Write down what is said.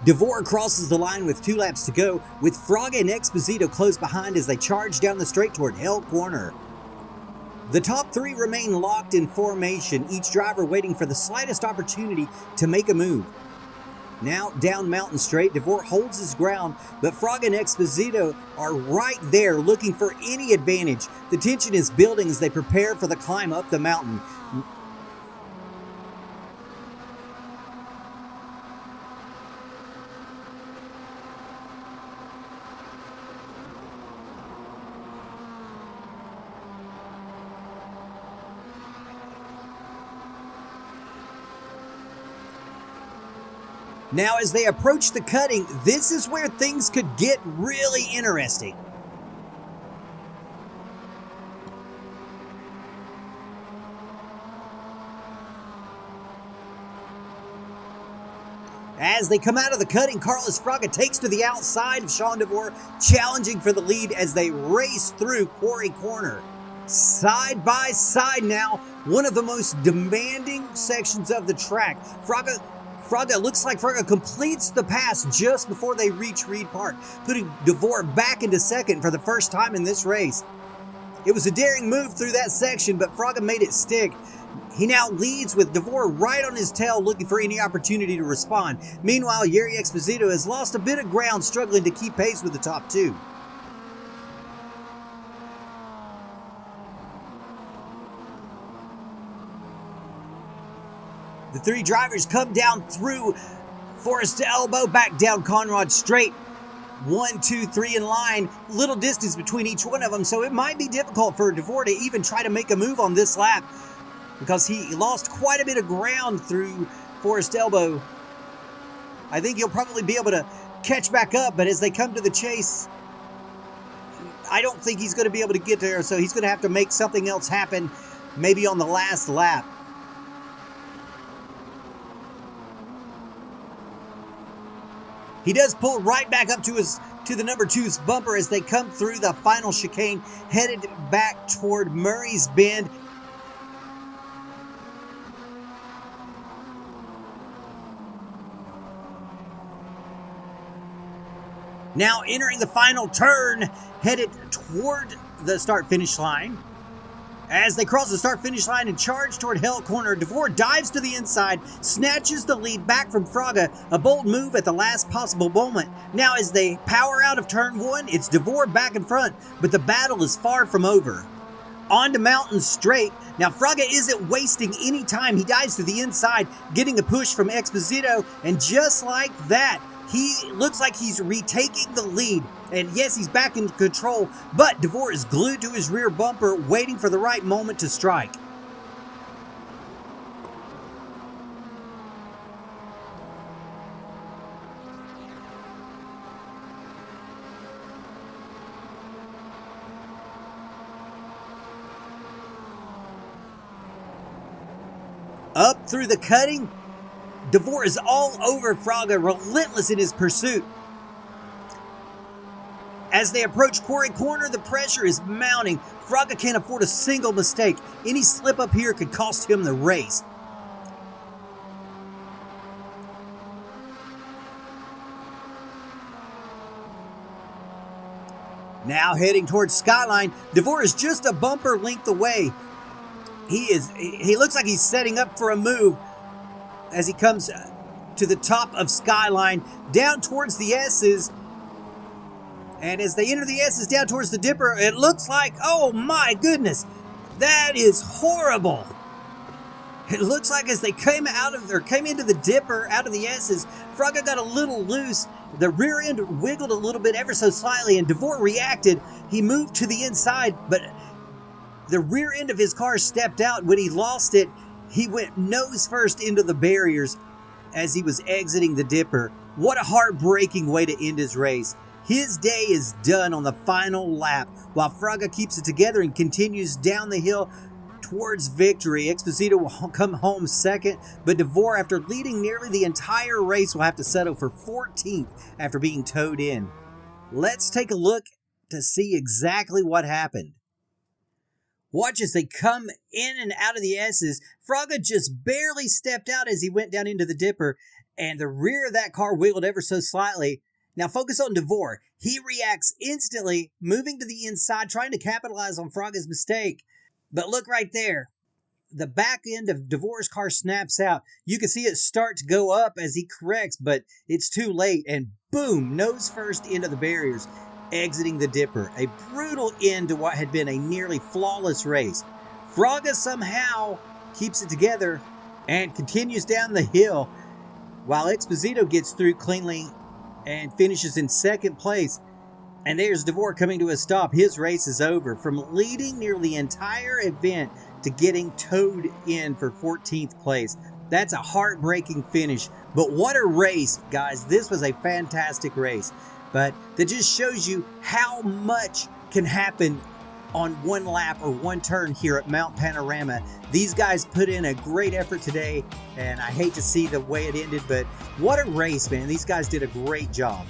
DeVore crosses the line with 2 laps to go, with Fraga and Exposito close behind as they charge down the straight toward Hell Corner. The top 3 remain locked in formation, each driver waiting for the slightest opportunity to make a move. Now, down Mountain Straight, DeVore holds his ground, but Fraga and Exposito are right there looking for any advantage. The tension is building as they prepare for the climb up the mountain. Now, as they approach the cutting, this is where things could get really interesting. As they come out of the cutting, Carlos Fraga takes to the outside of Sean DeVore, challenging for the lead as they race through Quarry Corner. Side by side now, one of the most demanding sections of the track. Looks like Fraga completes the pass just before they reach Reed Park, putting DeVore back into second for the first time in this race. It was a daring move through that section, but Fraga made it stick. He now leads with DeVore right on his tail, looking for any opportunity to respond. Meanwhile, Yuri Exposito has lost a bit of ground, struggling to keep pace with the top 2. The 3 drivers come down through Forest Elbow, back down Conrad Straight. 1, 2, 3 in line. Little distance between each one of them, so it might be difficult for DeVore to even try to make a move on this lap, because he lost quite a bit of ground through Forest Elbow. I think he'll probably be able to catch back up, but as they come to the chase, I don't think he's going to be able to get there, so he's going to have to make something else happen, maybe on the last lap. He does pull right back up to the number 2's bumper as they come through the final chicane, headed back toward Murray's Bend. Now entering the final turn, headed toward the start-finish line. As they cross the start-finish line and charge toward Hell Corner, DeVore dives to the inside, snatches the lead back from Fraga, a bold move at the last possible moment. Now as they power out of turn 1, it's DeVore back in front, but the battle is far from over. On to Mountain Straight. Now Fraga isn't wasting any time. He dives to the inside, getting a push from Exposito, and just like that, he looks like he's retaking the lead. And yes, he's back in control, but DeVore is glued to his rear bumper, waiting for the right moment to strike. Up through the cutting, DeVore is all over Fraga, relentless in his pursuit. As they approach Quarry Corner, the pressure is mounting. Fraga can't afford a single mistake. Any slip up here could cost him the race. Now heading towards Skyline, DeVore is just a bumper length away. He looks like he's setting up for a move as he comes to the top of Skyline, down towards the S's. And as they enter the S's down towards the Dipper, it looks like, oh my goodness, that is horrible. It looks like as they came into the Dipper out of the S's, Fraga got a little loose. The rear end wiggled a little bit ever so slightly, and DeVore reacted. He moved to the inside, but the rear end of his car stepped out. When he lost it, he went nose first into the barriers as he was exiting the Dipper. What a heartbreaking way to end his race. His day is done on the final lap, while Fraga keeps it together and continues down the hill towards victory. Exposito will come home second, but DeVore, after leading nearly the entire race, will have to settle for 14th after being towed in. Let's take a look to see exactly what happened. Watch as they come in and out of the S's. Fraga just barely stepped out as he went down into the Dipper, and the rear of that car wiggled ever so slightly. Now focus on DeVore. He reacts instantly, moving to the inside, trying to capitalize on Fraga's mistake. But look right there. The back end of DeVore's car snaps out. You can see it start to go up as he corrects, but it's too late, and boom, nose first into the barriers, exiting the dipper. A brutal end to what had been a nearly flawless race. Fraga somehow keeps it together and continues down the hill, while Exposito gets through cleanly and finishes in second place. And there's DeVore coming to a stop. His race is over. From leading nearly the entire event to getting towed in for 14th place. That's a heartbreaking finish. But what a race, guys. This was a fantastic race. But that just shows you how much can happen on one lap or one turn here at Mount Panorama. These guys put in a great effort today, and I hate to see the way it ended, but what a race, man. These guys did a great job.